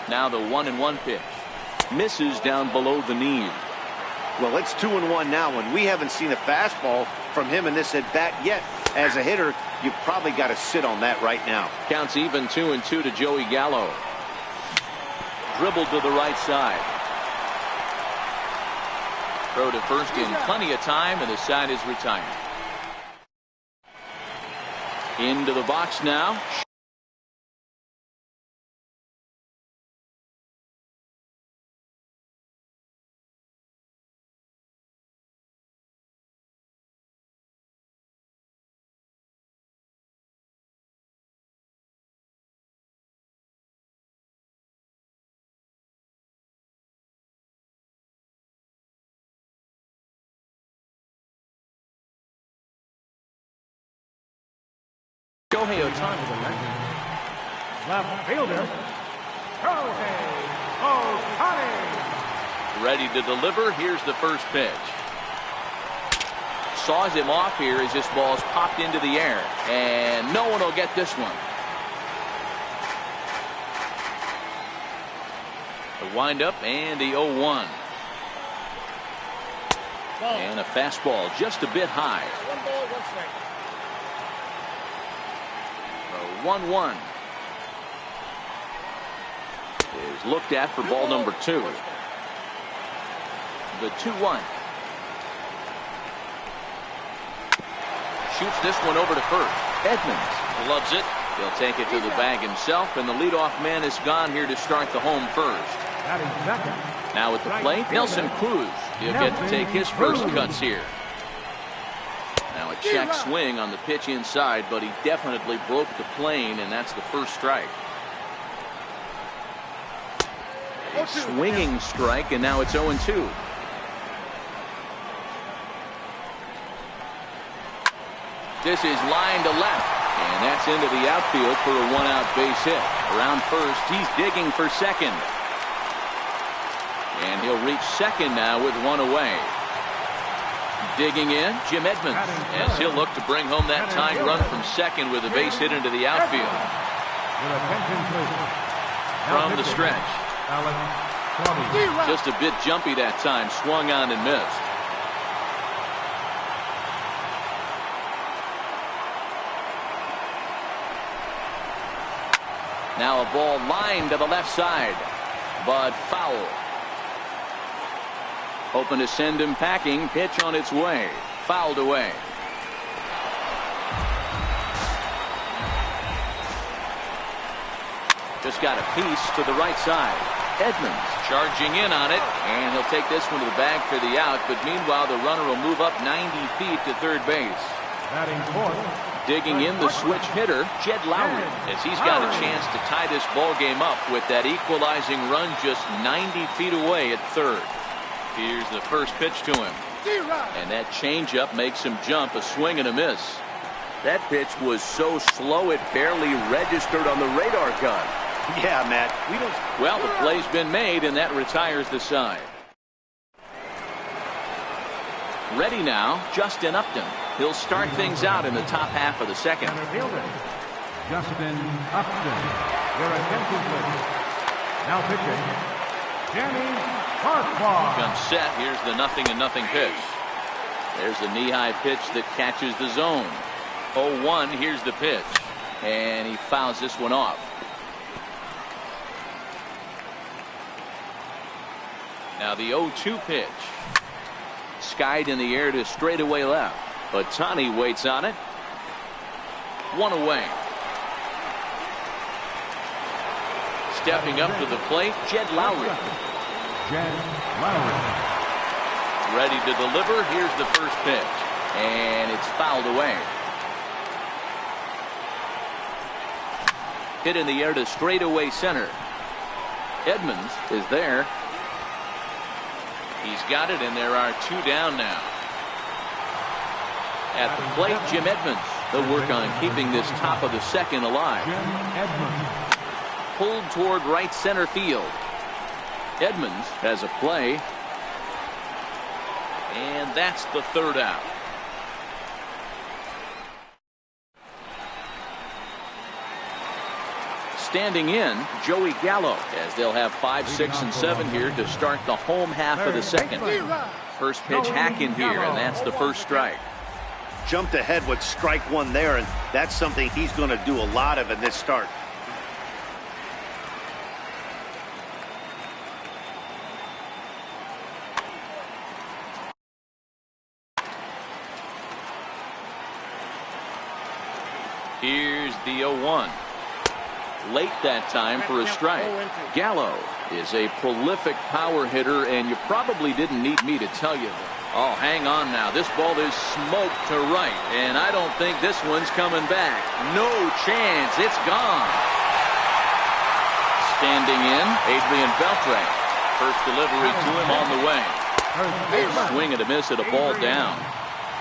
Now the 1-1 pitch. Misses down below the knee. Well, it's 2-1 now, and we haven't seen a fastball from him in this at-bat yet. As a hitter, you've probably got to sit on that right now. Counts even 2-2 to Joey Gallo. Dribbled to the right side. Throw to first in plenty of time, and the side is retired. Into the box now. Shohei Ohtani. Left fielder, Shohei Ohtani. Ready to deliver. Here's the first pitch. Saws him off here as this ball's popped into the air. And no one will get this one. The windup and the 0-1. And a fastball just a bit high. 1-1 is looked at for ball number 2. The 2-1. Shoots this one over to first. Edmonds loves it. He'll take it to the bag himself, and the leadoff man is gone here to start the home first. Now at the plate, Nelson Cruz. He'll get to take his first cuts here. Now a check swing on the pitch inside, but he definitely broke the plane, and that's the first strike. A swinging strike, and now it's 0-2. This is line to left, and that's into the outfield for a 1-out base hit. Around first, he's digging for second. And he'll reach second now with one away. Digging in, Jim Edmonds, as he'll look to bring home that tying run from second with a base hit into the outfield. From the stretch. Just a bit jumpy that time, swung on and missed. Now a ball lined to the left side, but foul. Hoping to send him packing. Pitch on its way. Fouled away. Just got a piece to the right side. Edmonds charging in on it, and he'll take this one to the bag for the out, but meanwhile the runner will move up 90 feet to third base. Batting fourth, Digging in the switch hitter, Jed Lowry, as he's got a chance to tie this ball game up with that equalizing run just 90 feet away at third. Here's the first pitch to him. And that changeup makes him jump, a swing and a miss. That pitch was so slow it barely registered on the radar gun. Yeah, Matt. Well, the play's been made, and that retires the side. Ready now, Justin Upton. He'll start things out in the top half of the second. Center fielder, Justin Upton. Your attention, please. Now pitching, Danny Farquhar. Comes set. Here's the 0-0 pitch. There's a knee-high pitch that catches the zone. 0-1. Here's the pitch. And he fouls this one off. Now the 0-2 pitch. Skied in the air to straightaway left. Ohtani waits on it. One away. Stepping up to the plate, Jed Lowry. Jed Lowry. Ready to deliver. Here's the first pitch. And it's fouled away. Hit in the air to straightaway center. Edmonds is there. He's got it, and there are two down now. At the plate, Jim Edmonds. They'll work on keeping this top of the second alive. Jim Edmonds. Pulled toward right center field. Edmonds has a play. And that's the third out. Standing in, Joey Gallo, as they'll have 5, 6, and 7 here to start the home half of the second. First pitch hack in here, and that's the first strike. Jumped ahead with strike one there, and that's something he's going to do a lot of in this start. Here's the 0-1. Late that time for a strike. Gallo is a prolific power hitter, and you probably didn't need me to tell you that. Oh, hang on now. This ball is smoked to right, and I don't think this one's coming back. No chance. It's gone. Standing in, Adrian Beltre. First delivery to him on the way. Swing and a miss at a ball down.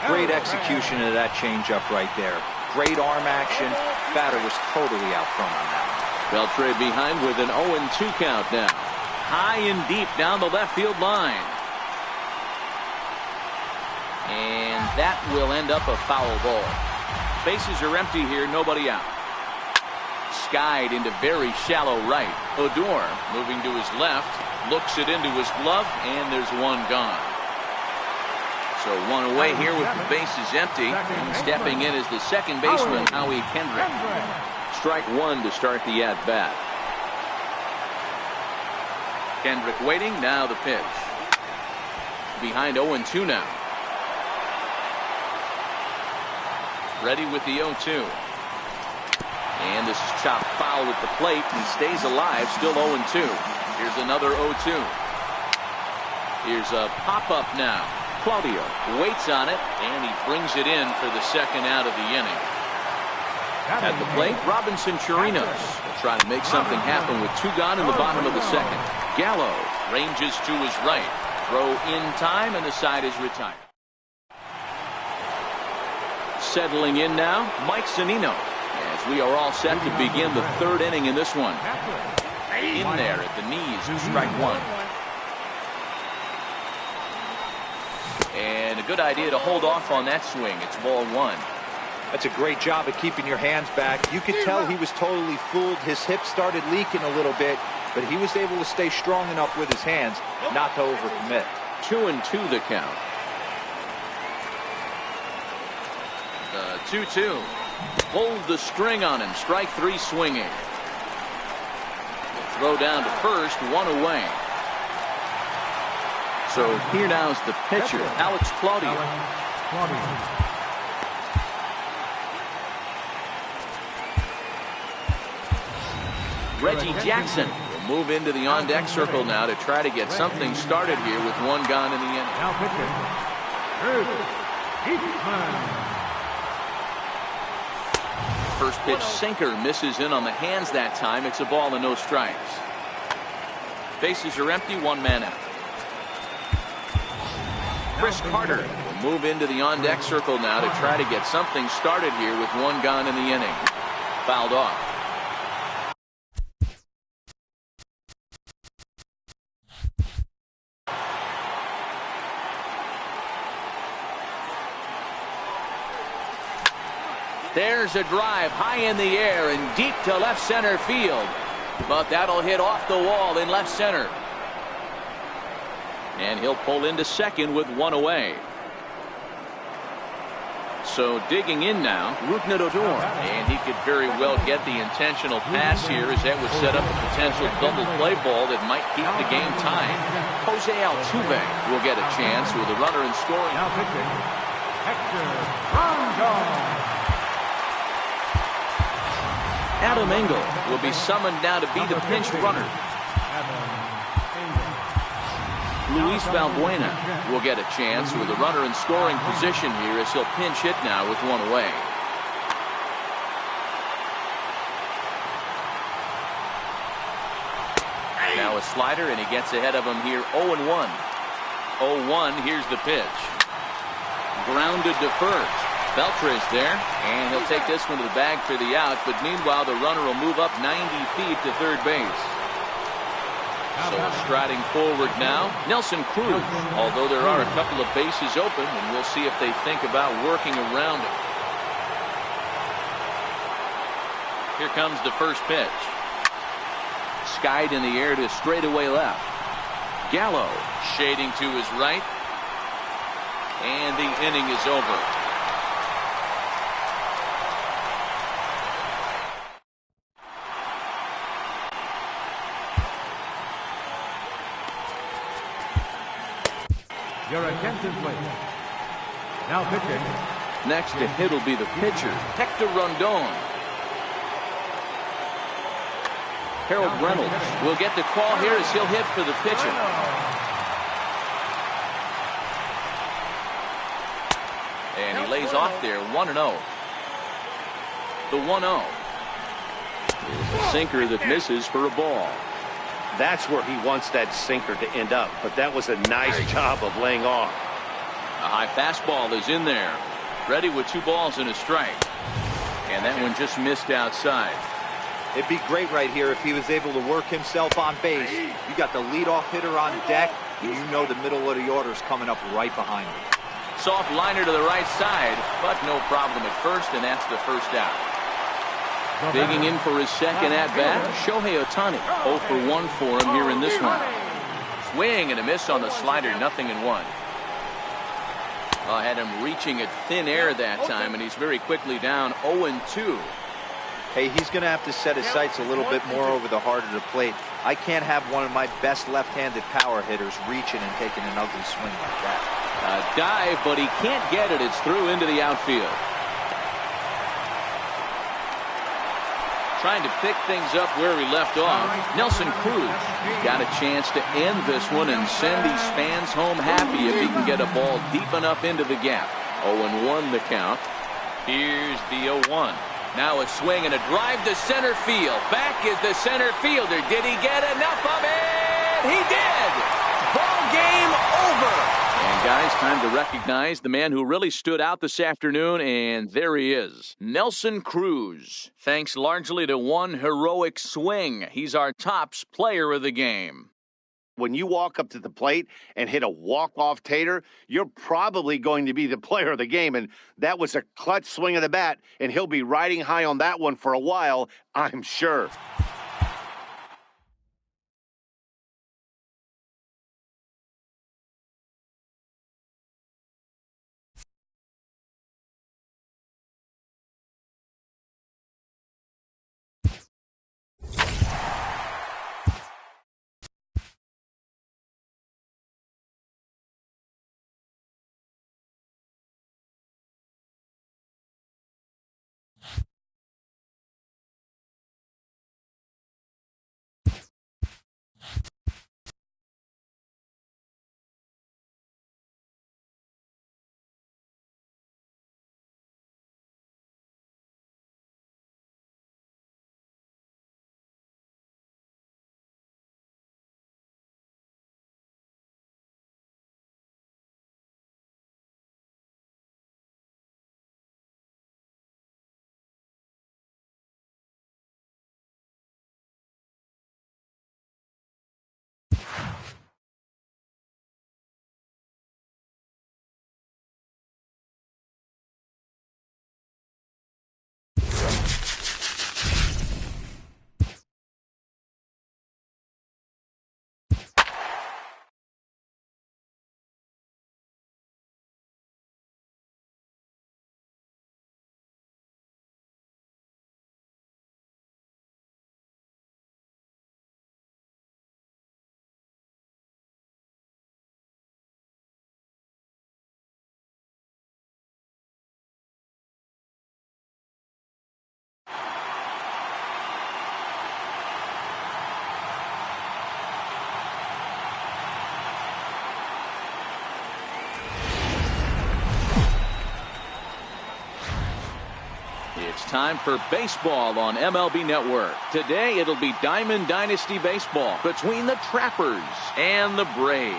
Great execution of that changeup right there. Great arm action. Batter was totally out front on that. Beltre behind with an 0-2 count now. High and deep down the left field line. And that will end up a foul ball. Bases are empty here, nobody out. Skied into very shallow right. Odor moving to his left, looks it into his glove, and there's one gone. So one away here with the bases empty. And stepping in is the second baseman, Howie Kendrick. Strike one to start the at-bat. Kendrick waiting, now the pitch. Behind 0-2 now. Ready with the 0-2. And this is chopped foul with the plate. He stays alive, still 0-2. Here's another 0-2. Here's a pop-up now. Claudio waits on it, and he brings it in for the second out of the inning. At the plate, Robinson Chirinos will try to make something happen with two gone in the bottom of the second. Gallo ranges to his right. Throw in time, and the side is retired. Settling in now, Mike Zunino, as we are all set to begin the third inning in this one. In there at the knees, strike one. And a good idea to hold off on that swing. It's ball one. That's a great job of keeping your hands back. You could tell he was totally fooled. His hip started leaking a little bit, but he was able to stay strong enough with his hands not to overcommit. 2-2 the count. 2-2. Hold the string on him. Strike three swinging. Throw down to first, one away. So here now is the pitcher, Alex Claudio. Reggie Jackson will move into the on-deck circle now to try to get something started here with one gone in the inning. Now pitching, Ellingtonn. First pitch sinker misses in on the hands that time. It's a ball and no strikes. Bases are empty, one man out. Chris Carter will move into the on-deck circle now to try to get something started here with one gone in the inning. Fouled off. There's a drive high in the air and deep to left center field. But that'll hit off the wall in left center. And he'll pull into second with one away. So digging in now, and he could very well get the intentional pass here, as that would set up a potential double play ball that might keep the game tied. Jose Altuve will get a chance with a runner in scoring. Now pitching, Hector Rondon. Adam Engel will be summoned now to be the pinch runner. Luis Valbuena will get a chance with a runner in scoring position here, as he'll pinch hit now with one away. Now a slider, and he gets ahead of him here. 0-1. 0-1. Here's the pitch. Grounded to first. Beltre is there, and he'll take this one to the bag for the out, but meanwhile the runner will move up 90 feet to third base. So striding forward now, Nelson Cruz, although there are a couple of bases open, and we'll see if they think about working around it. Here comes the first pitch. Skied in the air to straightaway left. Gallo shading to his right, and the inning is over. Your attention, please. Now pitching. Next to hit will be the pitcher, Hector Rondon. Harold Reynolds will get the call here as he'll hit for the pitcher. And he lays off there, 1-0. The 1-0 is a sinker that misses for a ball. That's where he wants that sinker to end up, but that was a nice job of laying off. A high fastball is in there, ready with 2 balls and a strike, and that one just missed outside. It'd be great right here if he was able to work himself on base. You got the leadoff hitter on deck, and you know the middle of the order is coming up right behind him. Soft liner to the right side, but no problem at first, and that's the first out. Digging in for his second at-bat, Shohei Ohtani. 0 for 1 for him here in this one. Swing and a miss on the slider, 0-1. Well, had him reaching at thin air that time, and he's very quickly down 0-2. Hey, he's going to have to set his sights a little bit more over the heart of the plate. I can't have one of my best left-handed power hitters reaching and taking an ugly swing like that. A dive, but he can't get it. It's through into the outfield. Trying to pick things up where he left off. Nelson Cruz got a chance to end this one and send these fans home happy if he can get a ball deep enough into the gap. 0-1 the count. Here's the 0-1. Now a swing and a drive to center field. Back is the center fielder. Did he get enough of it? He did! Ball game over! And guys, time to recognize the man who really stood out this afternoon, and there he is. Nelson Cruz. Thanks largely to one heroic swing. He's our tops player of the game. When you walk up to the plate and hit a walk-off tater, you're probably going to be the player of the game. And that was a clutch swing of the bat, and he'll be riding high on that one for a while, I'm sure. time for baseball on MLB Network. Today it'll be Diamond Dynasty Baseball between the Trappers and the Braves.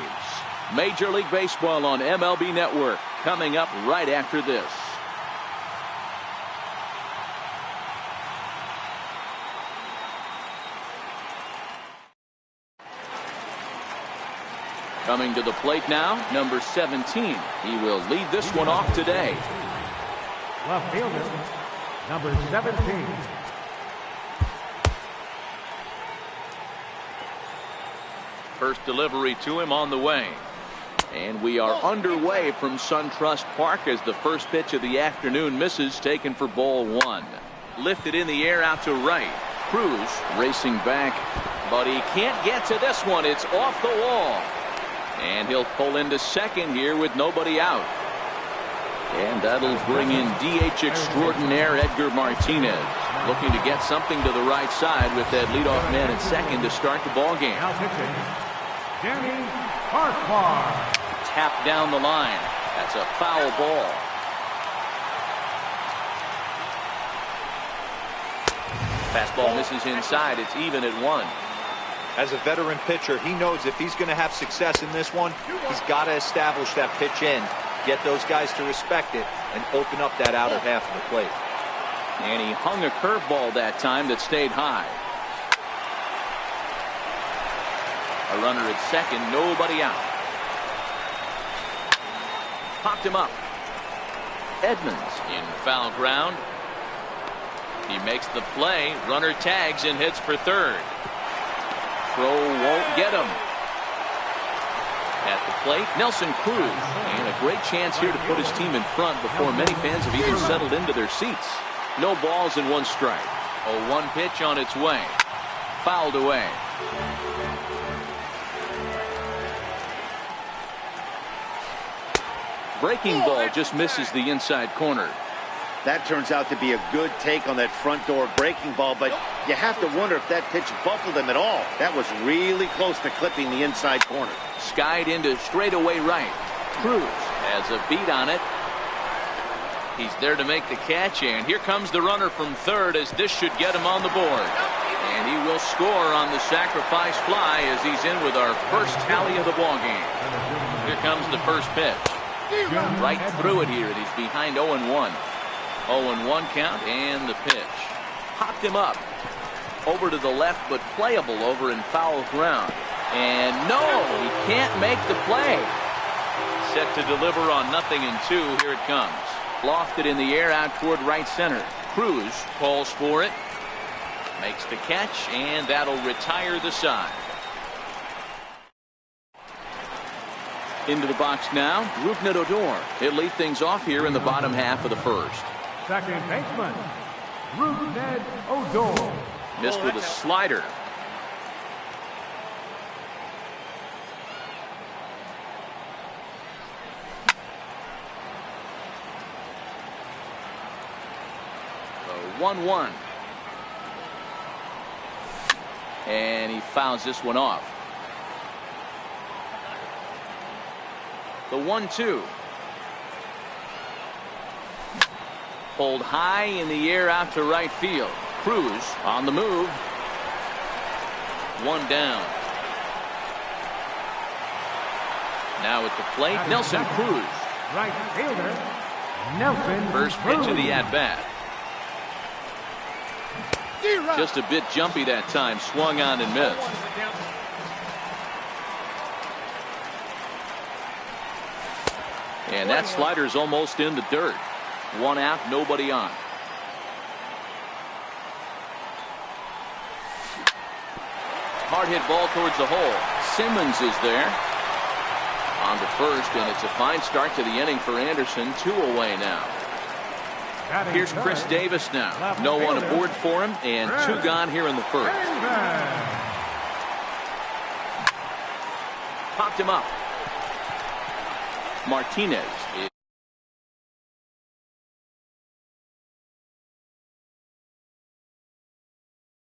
Major League Baseball on MLB Network coming up right after this. Coming to the plate now, number 17. He will lead this one off today. Left fielder, number 17. First delivery to him on the way. And we are underway from SunTrust Park as the first pitch of the afternoon misses, taken for ball one. Lifted in the air out to right. Cruz racing back, but he can't get to this one. It's off the wall. And he'll pull into second here with nobody out. And that'll bring in DH extraordinaire Edgar Martinez, looking to get something to the right side with that leadoff man at second to start the ball game. Now pitching, Danny Farquhar. Tap down the line. That's a foul ball. Fastball misses inside. It's even at 1. As a veteran pitcher, he knows if he's going to have success in this one, he's got to establish that pitch in, get those guys to respect it, and open up that outer half of the plate. And he hung a curveball that time that stayed high. A runner at second, nobody out. Popped him up. Edmonds in foul ground. He makes the play. Runner tags and hits for third. Throw won't get him. At the plate, Nelson Cruz. And a great chance here to put his team in front before many fans have even settled into their seats. No balls and 1 strike. A 1 pitch on its way. Fouled away. Breaking ball just misses the inside corner. That turns out to be a good take on that front door breaking ball, but you have to wonder if that pitch buckled him at all. That was really close to clipping the inside corner. Skied into straightaway right. Cruz has a beat on it. He's there to make the catch, and here comes the runner from third as this should get him on the board. And he will score on the sacrifice fly as he's in with our first tally of the ball game. Here comes the first pitch. Right through it here. He's behind 0-1. 0-1 count and the pitch. Popped him up. Over to the left, but playable over in foul ground. And no, he can't make the play. Set to deliver on 0-2. Here it comes. Lofted in the air out toward right center. Cruz calls for it. Makes the catch, and that'll retire the side. Into the box now, Rougned Odor. He'll lead things off here in the bottom half of the first. Second baseman, Rougned Odor. Missed with a slider. So 1-1. And he fouls this one off. The 1-2. Pulled high in the air out to right field. Cruz on the move. 1 down. Now at the plate, Nelson Cruz. Right fielder, Nelson First Cruz. pitch of the at-bat. Just a bit jumpy that time. Swung on and missed. And that slider's almost in the dirt. 1 out, nobody on. Hard hit ball towards the hole. Simmons is there. On to first, and it's a fine start to the inning for Anderson. 2 away now. Here's Chris Davis now. No one aboard for him, and 2 gone here in the first. Popped him up. Martinez